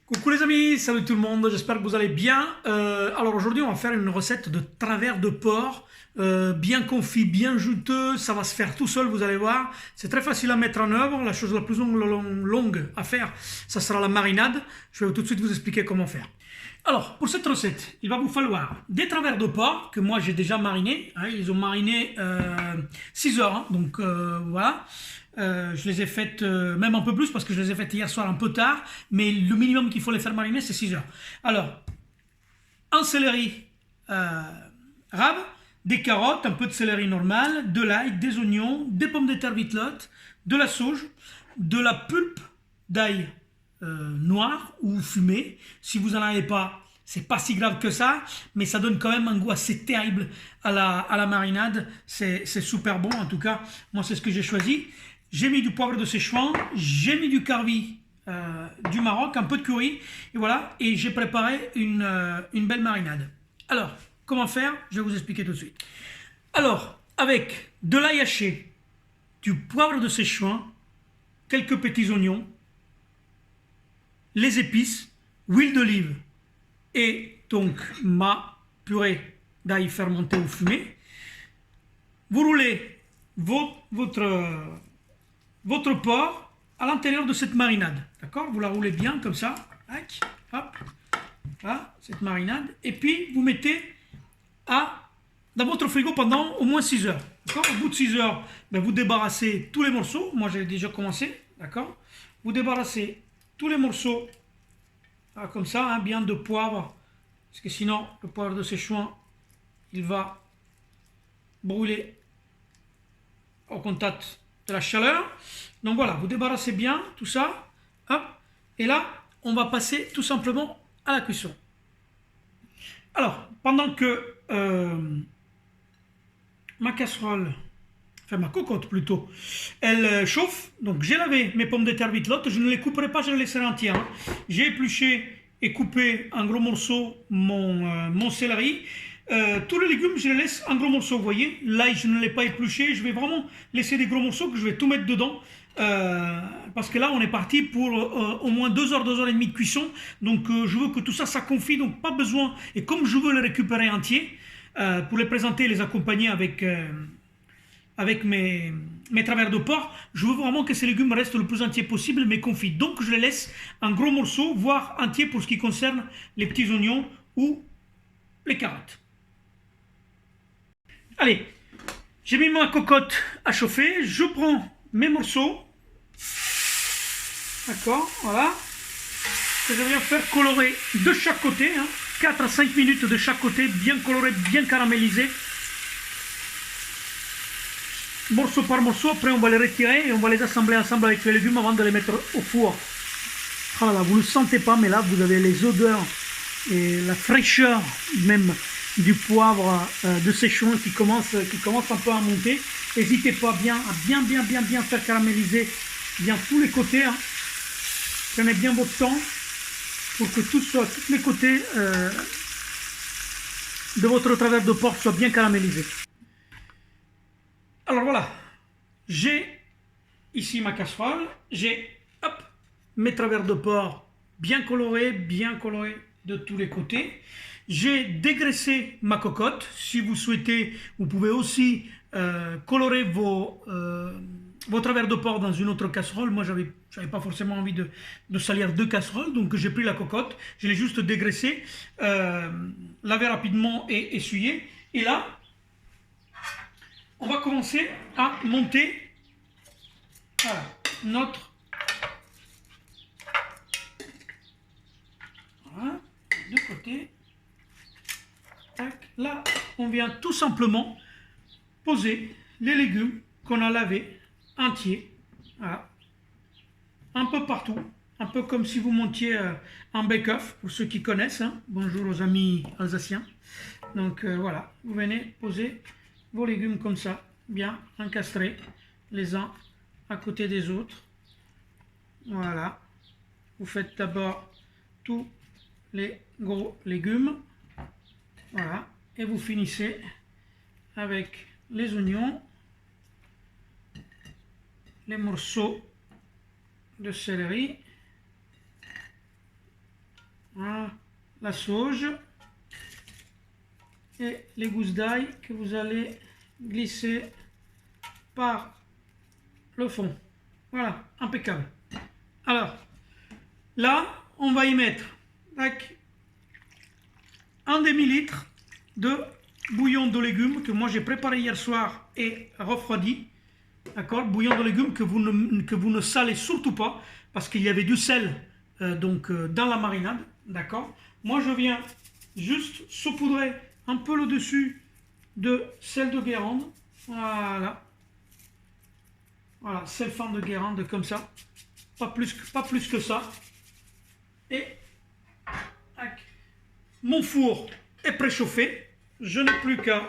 Coucou les amis, salut tout le monde, j'espère que vous allez bien. Alors aujourd'hui on va faire une recette de travers de porc, bien confit, bien juteux, ça va se faire tout seul, vous allez voir. C'est très facile à mettre en œuvre, la chose la plus longue à faire, ça sera la marinade. Je vais tout de suite vous expliquer comment faire. Alors pour cette recette, il va vous falloir des travers de porc que moi j'ai déjà marinés, hein, ils ont mariné 6 heures, hein, donc voilà. Je les ai faites même un peu plus parce que je les ai faites hier soir un peu tard, mais le minimum qu'il faut les faire mariner c'est 6 heures. Alors, un céleri rave, des carottes, un peu de céleri normal, de l'ail, des oignons, des pommes de terre vitelottes, de la sauge, de la pulpe d'ail noir ou fumé. Si vous n'en avez pas, c'est pas si grave que ça, mais ça donne quand même un goût assez terrible à la marinade. C'est super bon, en tout cas, moi c'est ce que j'ai choisi. J'ai mis du poivre de Szechuan, j'ai mis du carvi du Maroc, un peu de curry, et voilà, et j'ai préparé une belle marinade. Alors, comment faire? Je vais vous expliquer tout de suite. Alors, avec de l'ail haché, du poivre de Szechuan, quelques petits oignons, les épices, huile d'olive et donc ma purée d'ail fermenté ou fumé. Vous roulez votre porc à l'intérieur de cette marinade. D'accord? Vous la roulez bien comme ça. Hop, voilà, cette marinade. Et puis vous mettez dans votre frigo pendant au moins 6 heures. D'accord? Au bout de 6 heures, ben, vous débarrassez tous les morceaux. Moi j'ai déjà commencé. D'accord? Vous débarrassez tous les morceaux comme ça, hein, bien de poivre. Parce que sinon, le poivre de Szechuan, il va brûler au contact de la chaleur. Donc voilà, vous débarrassez bien tout ça. Hop, et là, on va passer tout simplement à la cuisson. Alors, pendant que ma casserole, enfin ma cocotte plutôt, elle chauffe, donc j'ai lavé mes pommes de terre vitelottes, je ne les couperai pas, je les laisserai entières. Hein. J'ai épluché et coupé en gros morceaux mon céleri. Tous les légumes, je les laisse en gros morceaux, vous voyez. L'ail, je ne l'ai pas épluché, je vais vraiment laisser des gros morceaux que je vais tout mettre dedans. Parce que là, on est parti pour au moins 2 heures, 2 heures et demie de cuisson. Donc, je veux que tout ça, ça confie, donc pas besoin. Et comme je veux les récupérer entiers, pour les présenter et les accompagner avec mes travers de porc, je veux vraiment que ces légumes restent le plus entiers possible, mais confits. Donc, je les laisse en gros morceaux, voire entiers pour ce qui concerne les petits oignons ou les carottes. Allez, j'ai mis ma cocotte à chauffer, je prends mes morceaux, d'accord, voilà, que je viens faire colorer de chaque côté, hein, 4 à 5 minutes de chaque côté, bien coloré, bien caramélisé, morceau par morceau. Après on va les retirer et on va les assembler ensemble avec les légumes avant de les mettre au four. Voilà, vous ne le sentez pas, mais là vous avez les odeurs et la fraîcheur même du poivre de Szechuan qui commence un peu à monter. N'hésitez pas à bien faire caraméliser bien tous les côtés. Hein. Prenez bien votre temps pour que tous les côtés de votre travers de porc soient bien caramélisés. Alors voilà, j'ai ici ma casserole, j'ai mes travers de porc bien colorés de tous les côtés. J'ai dégraissé ma cocotte. Si vous souhaitez, vous pouvez aussi colorer vos travers de porc dans une autre casserole. Moi, j'avais pas forcément envie de salir 2 casseroles, donc j'ai pris la cocotte, je l'ai juste dégraissée, lavé rapidement et essuyé. Et là, on va commencer à monter voilà, notre voilà, de côté. Là, on vient tout simplement poser les légumes qu'on a lavés entiers, voilà, un peu partout, un peu comme si vous montiez un bake-off, pour ceux qui connaissent. Hein. Bonjour aux amis alsaciens. Donc voilà, vous venez poser vos légumes comme ça, bien encastrés, les uns à côté des autres. Voilà, vous faites d'abord tous les gros légumes. Voilà, et vous finissez avec les oignons, les morceaux de céleri, la sauge et les gousses d'ail que vous allez glisser par le fond. Voilà, impeccable. Alors, là, on va y mettre tac, un demi-litre de bouillon de légumes que moi j'ai préparé hier soir et refroidi. D'accord, bouillon de légumes que vous ne salez surtout pas parce qu'il y avait du sel dans la marinade. D'accord, moi je viens juste saupoudrer un peu le dessus de sel de Guérande. Voilà, voilà, sel fin de Guérande comme ça, pas plus que ça. Et tac, mon four est préchauffé, je n'ai plus qu'à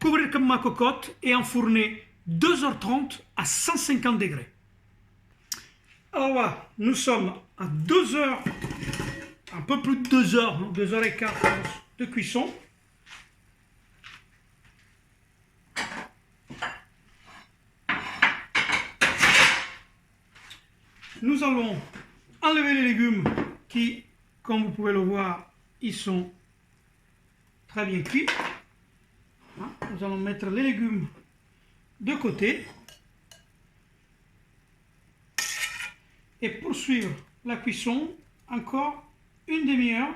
couvrir comme ma cocotte et enfourner 2h30 à 150 degrés. Alors voilà, nous sommes à 2 heures, un peu plus de 2 heures, 2h15 de cuisson. Nous allons enlever les légumes qui, comme vous pouvez le voir, ils sont très bien cuits. Nous allons mettre les légumes de côté et poursuivre la cuisson encore une demi-heure.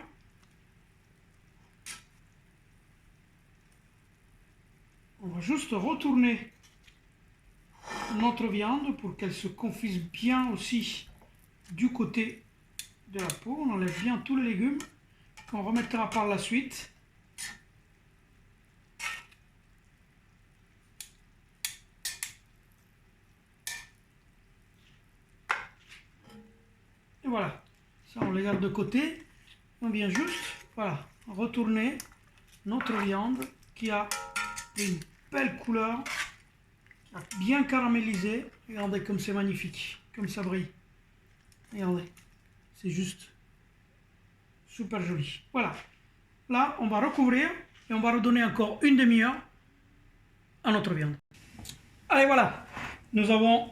On va juste retourner notre viande pour qu'elle se confise bien aussi du côté de la peau. On enlève bien tous les légumes qu'on remettra par la suite. Et voilà, ça on les garde de côté. On vient juste, voilà, retourner notre viande qui a une belle couleur, qui a bien caramélisé. Regardez comme c'est magnifique, comme ça brille. Regardez, c'est juste super joli. Voilà, là on va recouvrir et on va redonner encore une demi-heure à notre viande. Allez, voilà, nous avons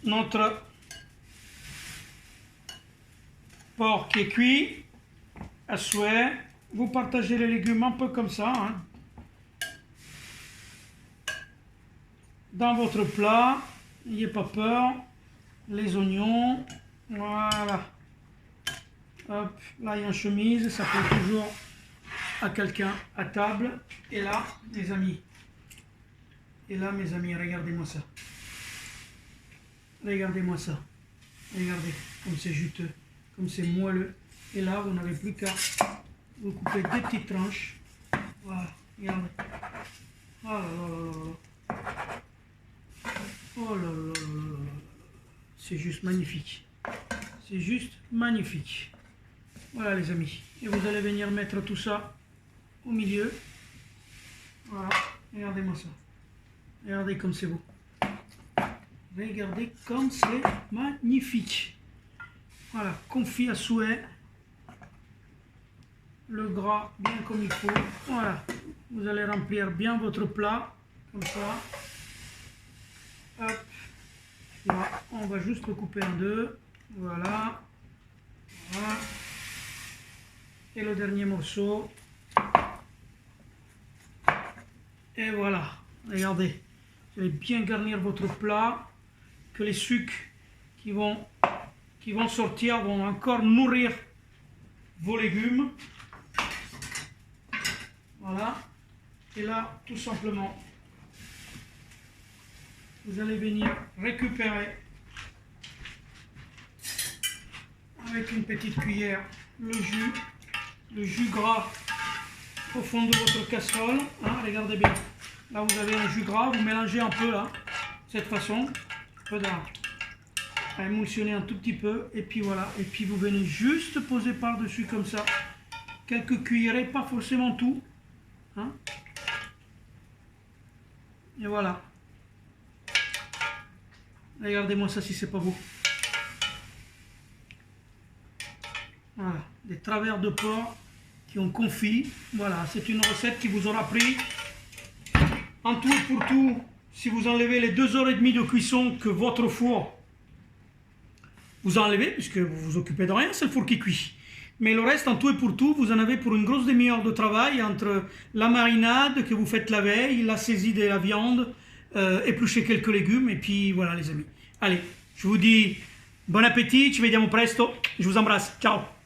notre porc qui est cuit à souhait. Vous partagez les légumes un peu comme ça, hein, dans votre plat. N'ayez pas peur. Les oignons, voilà. Hop, là il y a une chemise, ça plaît toujours à quelqu'un à table. Et là, mes amis, regardez-moi ça. Regardez-moi ça. Regardez comme c'est juteux, comme c'est moelleux. Et là, vous n'avez plus qu'à vous couper des petites tranches. Voilà, regardez. Oh là là là là. Oh là là là là là. C'est juste magnifique. C'est juste magnifique. Voilà les amis. Et vous allez venir mettre tout ça au milieu. Voilà. Regardez-moi ça. Regardez comme c'est beau. Regardez comme c'est magnifique. Voilà. Confit à souhait. Le gras bien comme il faut. Voilà. Vous allez remplir bien votre plat. Comme ça. Hop. Là, on va juste le couper en deux. Voilà. Voilà. Et le dernier morceau. Et voilà. Regardez. Vous allez bien garnir votre plat. Que les sucres qui vont sortir vont encore nourrir vos légumes. Voilà. Et là, tout simplement, vous allez venir récupérer avec une petite cuillère le jus gras au fond de votre casserole. Hein, regardez bien. Là, vous avez un jus gras. Vous mélangez un peu là, de cette façon. Un peu à émulsionner un tout petit peu. Et puis voilà. Et puis vous venez juste poser par-dessus comme ça. Quelques cuillerées, pas forcément tout. Hein. Et voilà. Regardez-moi ça si c'est pas beau. Voilà, des travers de porc qui ont confit. Voilà, c'est une recette qui vous aura pris en tout et pour tout. Si vous enlevez les 2h30 de cuisson que votre four vous enlevez, puisque vous vous occupez de rien, c'est le four qui cuit. Mais le reste, en tout et pour tout, vous en avez pour une grosse demi-heure de travail entre la marinade que vous faites la veille, la saisie de la viande, éplucher quelques légumes, et puis voilà les amis. Allez, je vous dis bon appétit, ci vediamo presto, je vous embrasse, ciao.